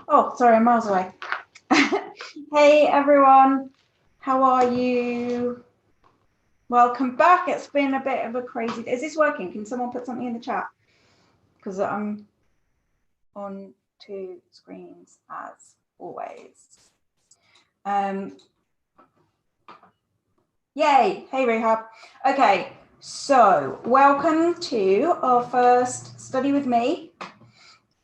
Oh, sorry, I'm miles away. Hey everyone, how are you? Welcome back. It's been a bit of a crazy day. Is this working? Can someone put something in the chat? Because I'm on two screens as always. Yay! Hey Rehab. Okay, so welcome to our first study with me.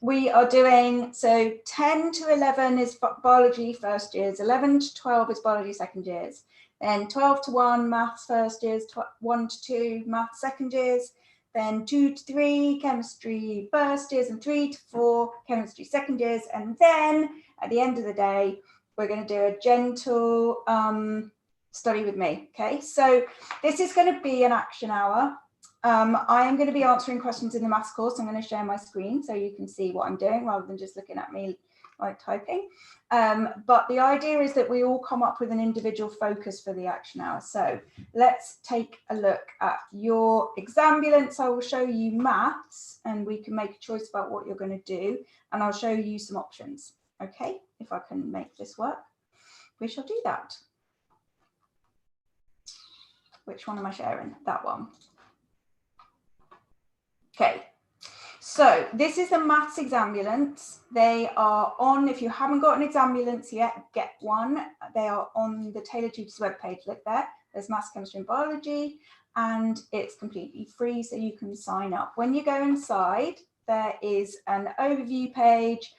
We are doing, so 10 to 11 is biology first years, 11 to 12 is biology second years, then 12 to 1 maths first years, 1 to 2 maths second years, then 2 to 3 chemistry first years, and 3 to 4 chemistry second years. And then at the end of the day, we're going to do a gentle study with me. Okay, so this is going to be an action hour. I am going to be answering questions in the maths course. I'm going to share my screen so you can see what I'm doing rather than just looking at me like typing. But the idea is that we all come up with an individual focus for the action hour. So let's take a look at your exambulance. I will show you maths and we can make a choice about what you're going to do. And I'll show you some options. Okay, if I can make this work, we shall do that. Which one am I sharing? That one. Okay, so this is the maths exambulance. They are on, if you haven't got an exambulance yet, get one. They are on the Taylor Tutors webpage. Look there, there's maths, chemistry and biology, and it's completely free, so you can sign up. When you go inside, there is an overview page,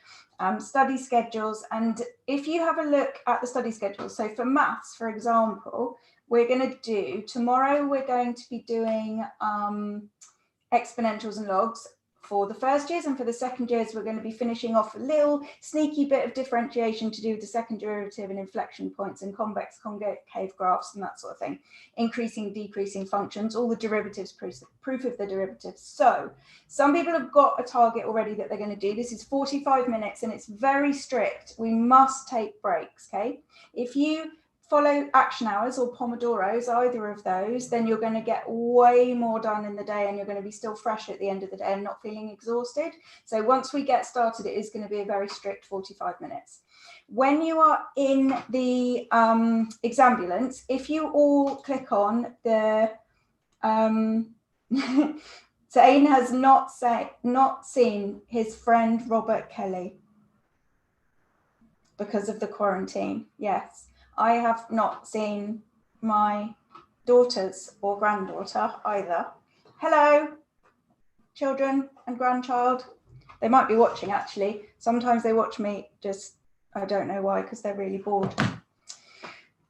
study schedules, and if you have a look at the study schedule, so for maths, for example, we're going to do, tomorrow we're going to be doing exponentials and logs for the first years, and for the second years we're going to be finishing off a little sneaky bit of differentiation to do with the second derivative and inflection points and convex concave graphs and that sort of thing, increasing, decreasing functions, all the derivatives, proof of the derivatives. So some people have got a target already that they're going to do. This is 45 minutes and it's very strict. We must take breaks. Okay, if you follow action hours or Pomodoros, either of those, then you're going to get way more done in the day and you're going to be still fresh at the end of the day and not feeling exhausted. So once we get started, it is going to be a very strict 45 minutes. When you are in the exambulance, if you all click on the, Zane has not seen his friend Robert Kelly because of the quarantine, yes. I have not seen my daughters or granddaughter either. Hello, children and grandchild. They might be watching actually. Sometimes they watch me just, I don't know why, because they're really bored.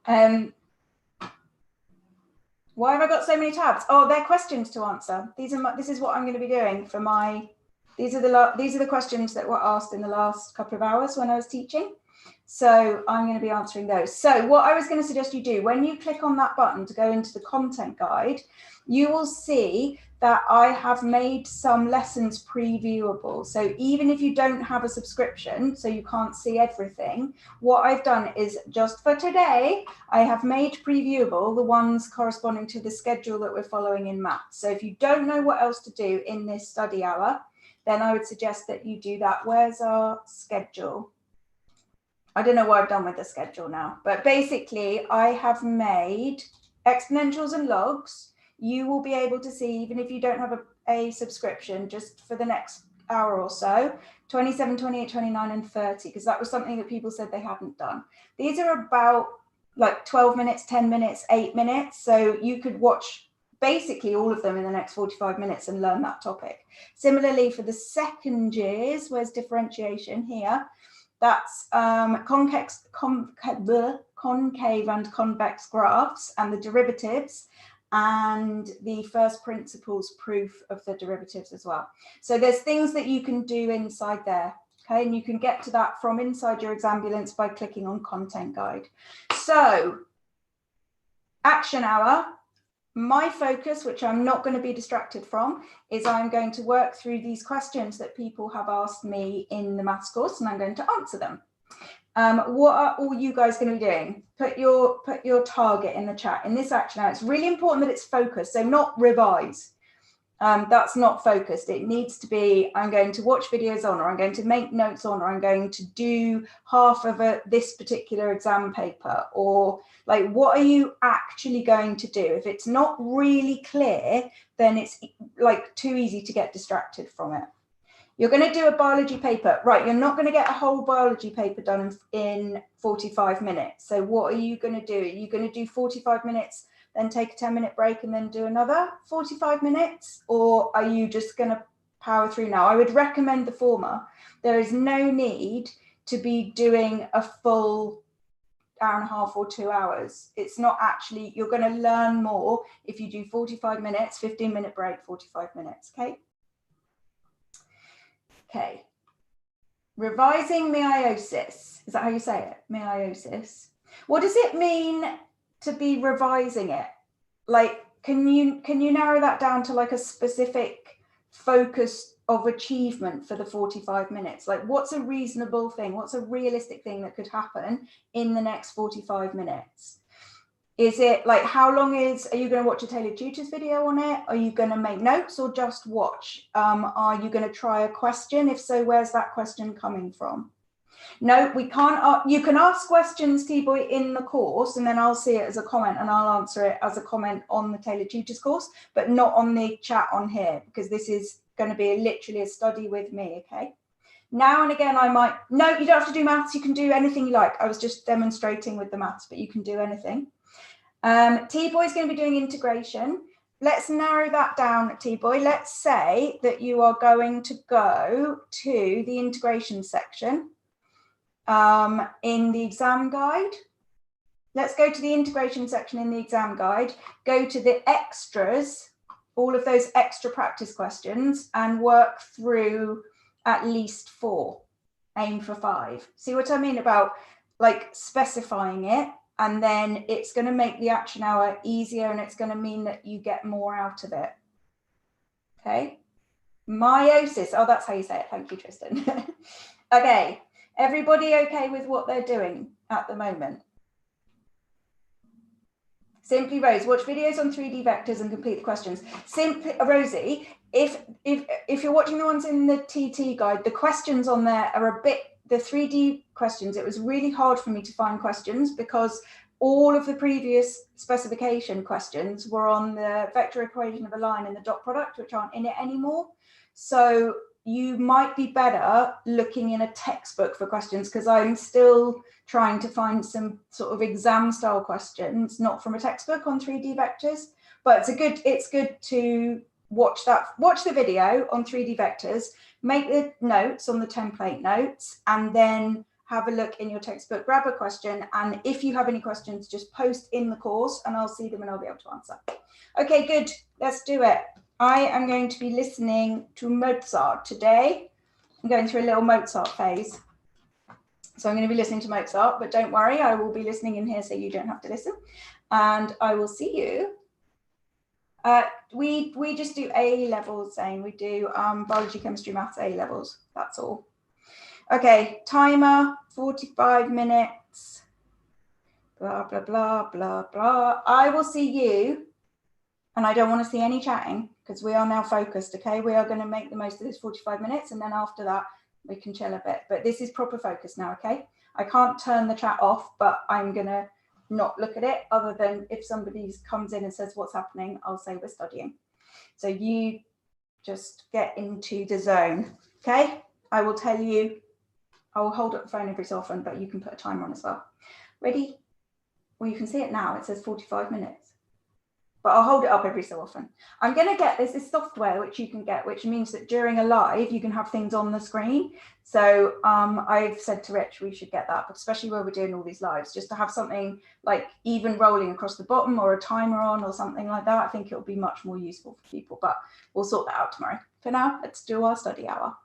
Why have I got so many tabs? Oh, they're questions to answer. This is what I'm going to be doing for my, these are the questions that were asked in the last couple of hours when I was teaching. So I'm going to be answering those. So what I was going to suggest you do, when you click on that button to go into the content guide, you will see that I have made some lessons previewable. So even if you don't have a subscription, so you can't see everything, what I've done is just for today, I have made previewable the ones corresponding to the schedule that we're following in maths. So if you don't know what else to do in this study hour, then I would suggest that you do that. Where's our schedule? I don't know what I've done with the schedule now, but basically I have made exponentials and logs. You will be able to see, even if you don't have a subscription, just for the next hour or so, 27, 28, 29, and 30, because that was something that people said they hadn't done. These are about like 12 minutes, 10 minutes, 8 minutes. So you could watch basically all of them in the next 45 minutes and learn that topic. Similarly, for the second years, where's differentiation here? That's concave and convex graphs and the derivatives and the first principles proof of the derivatives as well. So there's things that you can do inside there, okay? And you can get to that from inside your exambulance by clicking on content guide. So action hour. My focus, which I'm not going to be distracted from, is I'm going to work through these questions that people have asked me in the maths course, and I'm going to answer them. What are all you guys going to be doing? Put your target in the chat. In this action hour, it's really important that it's focused, so not revise. That's not focused. It needs to be, I'm going to watch videos on, or I'm going to make notes on, or I'm going to do half of this particular exam paper, or like, what are you actually going to do? If it's not really clear, then it's like too easy to get distracted from it. You're going to do a biology paper, right? You're not going to get a whole biology paper done in 45 minutes. So what are you going to do? Are you going to do 45 minutes, then take a 10-minute break and then do another 45 minutes? Or are you just going to power through now? I would recommend the former. There is no need to be doing a full hour and a half or 2 hours. It's not actually, you're going to learn more if you do 45 minutes, 15-minute break, 45 minutes, okay? Okay. Revising meiosis. Is that how you say it? Meiosis. What does it mean to be revising it? Like, can you narrow that down to like a specific focus of achievement for the 45 minutes? Like, what's a reasonable thing? What's a realistic thing that could happen in the next 45 minutes? Is it like, how long are you going to watch a tailored tutors video on it? Are you going to make notes or just watch? Are you going to try a question? If so, where's that question coming from? No, we can't. You can ask questions, T-Boy, in the course, and then I'll see it as a comment and I'll answer it as a comment on the tailored tutors course, but not on the chat on here, because this is going to be literally a study with me, okay? Now and again, I might, no, you don't have to do maths. You can do anything you like. I was just demonstrating with the maths, but you can do anything. T-Boy is going to be doing integration. Let's narrow that down, T-Boy. Let's say that you are going to go to the integration section in the exam guide. Let's go to the integration section in the exam guide, go to the extras, all of those extra practice questions, and work through at least 4. Aim for 5. See what I mean about like specifying it? And then it's going to make the action hour easier, and it's going to mean that you get more out of it. Okay. Meiosis. Oh, that's how you say it. Thank you, Tristan. Okay. Everybody okay with what they're doing at the moment? Simply Rose, watch videos on 3D vectors and complete the questions. Simply Rosie, if you're watching the ones in the TT guide, the questions on there are a bit, the 3D questions, it was really hard for me to find questions because all of the previous specification questions were on the vector equation of a line and the dot product, which aren't in it anymore. So you might be better looking in a textbook for questions, because I'm still trying to find some sort of exam style questions, not from a textbook on 3D vectors, but it's good to watch the video on 3D vectors, make the notes on the template notes, and then have a look in your textbook, grab a question, and if you have any questions, just post in the course and I'll see them and I'll be able to answer. Okay, good, let's do it. I am going to be listening to Mozart today. I'm going through a little Mozart phase. So I'm going to be listening to Mozart, but don't worry, I will be listening in here so you don't have to listen. And I will see you. We just do A levels, saying we do biology, chemistry, maths A levels. That's all. Okay, timer, 45 minutes. Blah, blah, blah, blah, blah. I will see you. And I don't want to see any chatting because we are now focused, okay? We are going to make the most of this 45 minutes, and then after that, we can chill a bit. But this is proper focus now, okay? I can't turn the chat off, but I'm going to not look at it, other than if somebody comes in and says what's happening, I'll say we're studying. So you just get into the zone, okay? I will tell you, I will hold up the phone every so often, but you can put a timer on as well. Ready? Well, you can see it now. It says 45 minutes. But I'll hold it up every so often. I'm going to get this software which you can get, which means that during a live, you can have things on the screen. So I've said to Rich, we should get that, but especially where we're doing all these lives, just to have something like even rolling across the bottom or a timer on or something like that. I think it'll be much more useful for people, but we'll sort that out tomorrow. For now, let's do our study hour.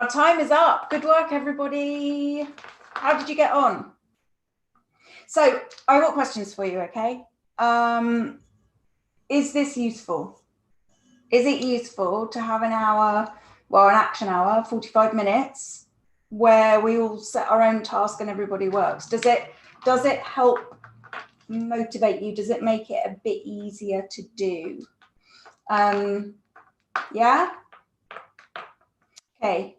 Our time is up. Good work, everybody. How did you get on? So I've got questions for you, okay? Is this useful? Is it useful to have an hour, well, an action hour, 45 minutes, where we all set our own task and everybody works? Does it help motivate you? Does it make it a bit easier to do? Yeah? Okay.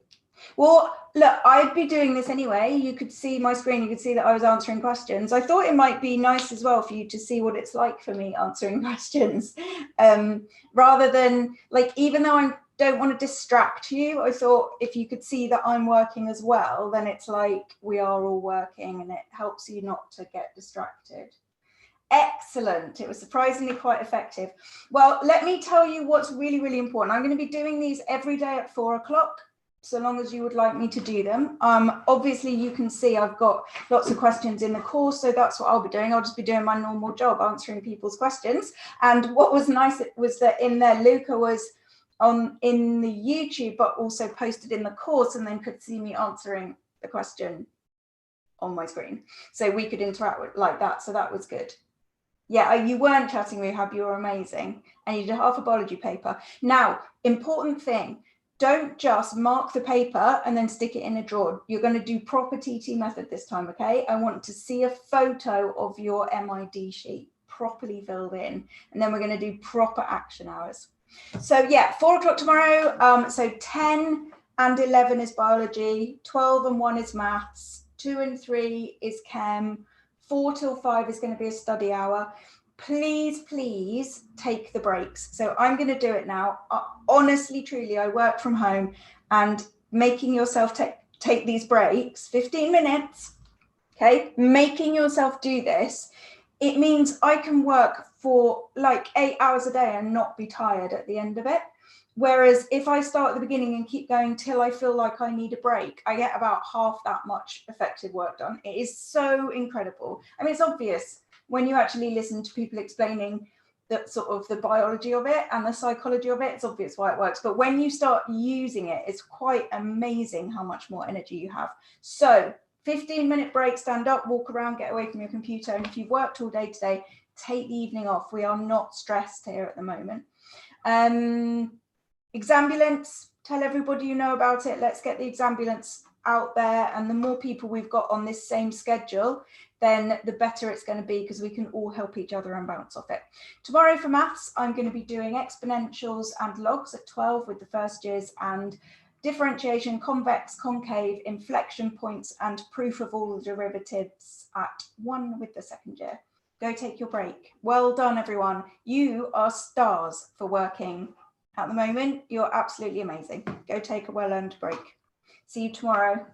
Well, look, I'd be doing this anyway. You could see my screen. You could see that I was answering questions. I thought it might be nice as well for you to see what it's like for me answering questions. Rather than, like, even though I don't want to distract you, I thought if you could see that I'm working as well, then it's like we are all working and it helps you not to get distracted. Excellent. It was surprisingly quite effective. Well, let me tell you what's really, really important. I'm going to be doing these every day at 4 o'clock. So long as you would like me to do them. Obviously, you can see I've got lots of questions in the course, so that's what I'll be doing. I'll just be doing my normal job, answering people's questions. And what was nice was that in there, Luca was in the YouTube, but also posted in the course, and then could see me answering the question on my screen. So we could interact with like that. So that was good. Yeah, you weren't chatting rehab, you were amazing. And you did half a biology paper. Now, important thing. Don't just mark the paper and then stick it in a drawer. You're going to do proper TT method this time, okay? I want to see a photo of your MID sheet properly filled in. And then we're going to do proper action hours. So yeah, 4 o'clock tomorrow. So 10 and 11 is biology, 12 and 1 is maths, 2 and 3 is chem, 4 till 5 is going to be a study hour. Please, please take the breaks. So I'm going to do it now. Honestly, truly, I work from home, and making yourself take these breaks, 15 minutes, okay, making yourself do this, it means I can work for like 8 hours a day and not be tired at the end of it. Whereas if I start at the beginning and keep going till I feel like I need a break, I get about half that much effective work done. It is so incredible. I mean, it's obvious when you actually listen to people explaining the sort of the biology of it and the psychology of it, it's obvious why it works. But when you start using it, it's quite amazing how much more energy you have. So 15-minute break, stand up, walk around, get away from your computer. And if you've worked all day today, take the evening off. We are not stressed here at the moment. Exambulance, tell everybody you know about it. Let's get the exambulance out there. And the more people we've got on this same schedule, then the better it's going to be, because we can all help each other and bounce off it. Tomorrow for maths, I'm going to be doing exponentials and logs at 12 with the first years, and differentiation, convex, concave, inflection points, and proof of all the derivatives at 1 with the second year. Go take your break. Well done, everyone. You are stars for working at the moment. You're absolutely amazing. Go take a well-earned break. See you tomorrow.